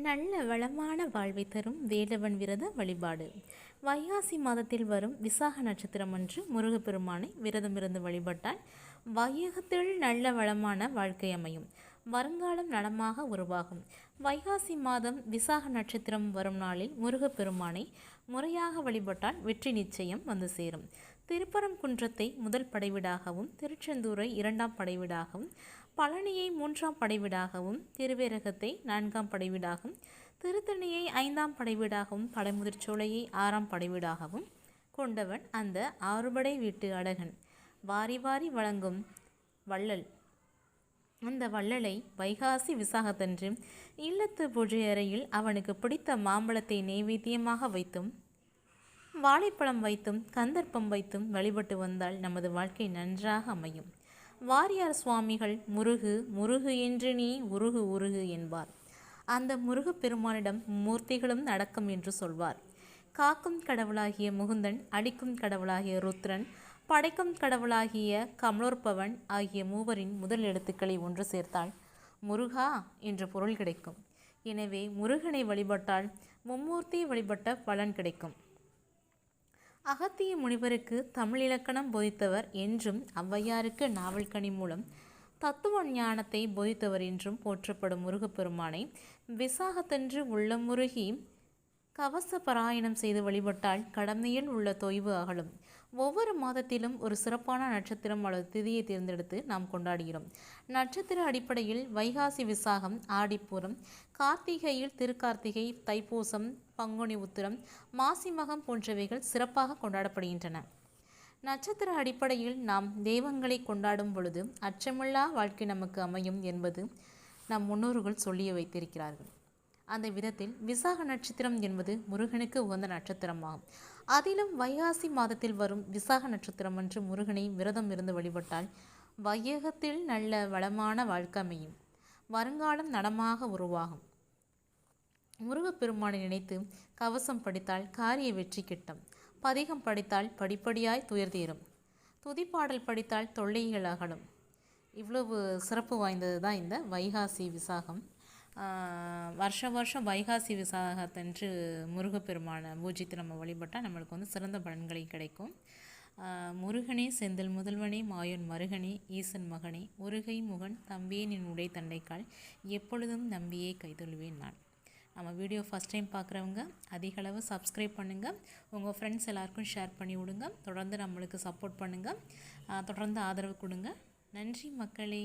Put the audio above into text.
நல்ல வளமான வாழ்வை தரும் வேலவன் விரத வழிபாடு. வைகாசி மாதத்தில் வரும் விசாக நட்சத்திரம் அன்று முருகப்பெருமானை விரதமிருந்து வழிபட்டால் வையகத்தில் நல்ல வளமான வாழ்க்கை அமையும், வருங்காலம் நலமாக உருவாகும். வைகாசி மாதம் விசாக நட்சத்திரம் வரும் நாளில் முருகப்பெருமானை முறையாக வழிபட்டால் வெற்றி நிச்சயம் வந்து சேரும். திருப்பரங்குன்றத்தை முதல் படைவீடாகவும், திருச்செந்தூரை இரண்டாம் படைவீடாகவும், பழனியை மூன்றாம் படைவீடாகவும், திருவேரகத்தை நான்காம் படைவீடாகவும், திருத்தணியை ஐந்தாம் படைவீடாகவும், படைமுதிர்ச்சோலையை ஆறாம் படைவீடாகவும் கொண்டவன் அந்த ஆறுபடை வீட்டு அழகன். வாரி வாரி வழங்கும் வள்ளல். அந்த வள்ளலை வைகாசி விசாகத்தன்று இல்லத்து பூஜை அறையில் அவனுக்கு பிடித்த மாம்பழத்தை நெய்வேத்தியமாக வைத்தும், வாழைப்பழம் வைத்தும், கந்தர்ப்பம் வைத்தும் வழிபட்டு வந்தால் நமது வாழ்க்கை நன்றாக அமையும். வாரியார் சுவாமிகள் முருகு முருகு என்று நீ உருகு உருகு என்பார். அந்த முருகப் பெருமானிடம் மூர்த்திகளும் அடக்கம் என்று சொல்வார். காக்கும் கடவுளாகிய முகுந்தன், அடிக்கும் கடவுளாகிய ருத்ரன், படைக்கும் கடவுளாகிய கமலோற்பவன் ஆகிய மூவரின் முதல் எழுத்துக்களை ஒன்று சேர்த்தால் முருகா என்ற பொருள் கிடைக்கும். எனவே முருகனை வழிபட்டால் மும்மூர்த்தி வழிபட்ட பலன் கிடைக்கும். அகத்திய முனிவருக்கு தமிழ் இலக்கணம் போதித்தவர் என்றும், ஔவையாருக்கு நாவல்கனி மூலம் தத்துவ ஞானத்தை போதித்தவர் என்றும் போற்றப்படும் முருகப்பெருமானை விசாகத்தன்று உள்ளமுருகி கவச பாராயணம் செய்து வழிபட்டால் கடமையில் உள்ள தொய்வு அகலும். ஒவ்வொரு மாதத்திலும் ஒரு சிறப்பான நட்சத்திரம் அல்லது திதியை தேர்ந்தெடுத்து நாம் கொண்டாடுகிறோம். நட்சத்திர அடிப்படையில் வைகாசி விசாகம், ஆடிப்பூரம், கார்த்திகையில் திருக்கார்த்திகை, தைப்பூசம், பங்குனி உத்திரம், மாசி மகம் போன்றவைகள் சிறப்பாக கொண்டாடப்படுகின்றன. நட்சத்திர அடிப்படையில் நாம் தெய்வங்களை கொண்டாடும் பொழுது அச்சமில்லா வாழ்க்கை நமக்கு அமையும் என்பது நம் முன்னோர்கள் சொல்லி வைத்திருக்கிறார்கள். அந்த விதத்தில் விசாக நட்சத்திரம் என்பது முருகனுக்கு உகந்த நட்சத்திரமாகும். அதிலும் வைகாசி மாதத்தில் வரும் விசாக நட்சத்திரம் அன்று முருகனை விரதம் இருந்து வழிபட்டால் வையகத்தில் நல்ல வளமான வாழ்க்கை அமையும், வருங்காலம் நலமாக உருவாகும். முருகப்பெருமானை நினைத்து கவசம் படித்தால் காரிய வெற்றி கிட்டும். பதிகம் படித்தால் படிப்படியாய் துயர்தீரும். துதிப்பாடல் படித்தால் தொல்லைகள் அகலும். இவ்வளவு சிறப்பு வாய்ந்தது தான் இந்த வைகாசி விசாகம். வருஷம் வைகாசி விசாகத்தன்று முருகப்பெருமானை பூஜித்து நம்ம வழிபட்டால் நம்மளுக்கு சிறந்த பலன்களை கிடைக்கும். முருகனே செந்தில் முதல்வனே மாயோன் மருகனே ஈசன் மகனே ஒருகை முகன் தம்பியே நின் உடை தண்டைக்கால் எப்பொழுதும் நம்பியே கைதொழுவேன் நான். நம்ம வீடியோ ஃபஸ்ட் டைம் பார்க்குறவங்க அதிகளவு சப்ஸ்கிரைப் பண்ணுங்கள், உங்கள் ஃப்ரெண்ட்ஸ் எல்லாருக்கும் ஷேர் பண்ணி விடுங்க. தொடர்ந்து நம்மளுக்கு சப்போர்ட் பண்ணுங்கள், தொடர்ந்து ஆதரவு கொடுங்க. நன்றி மக்களே.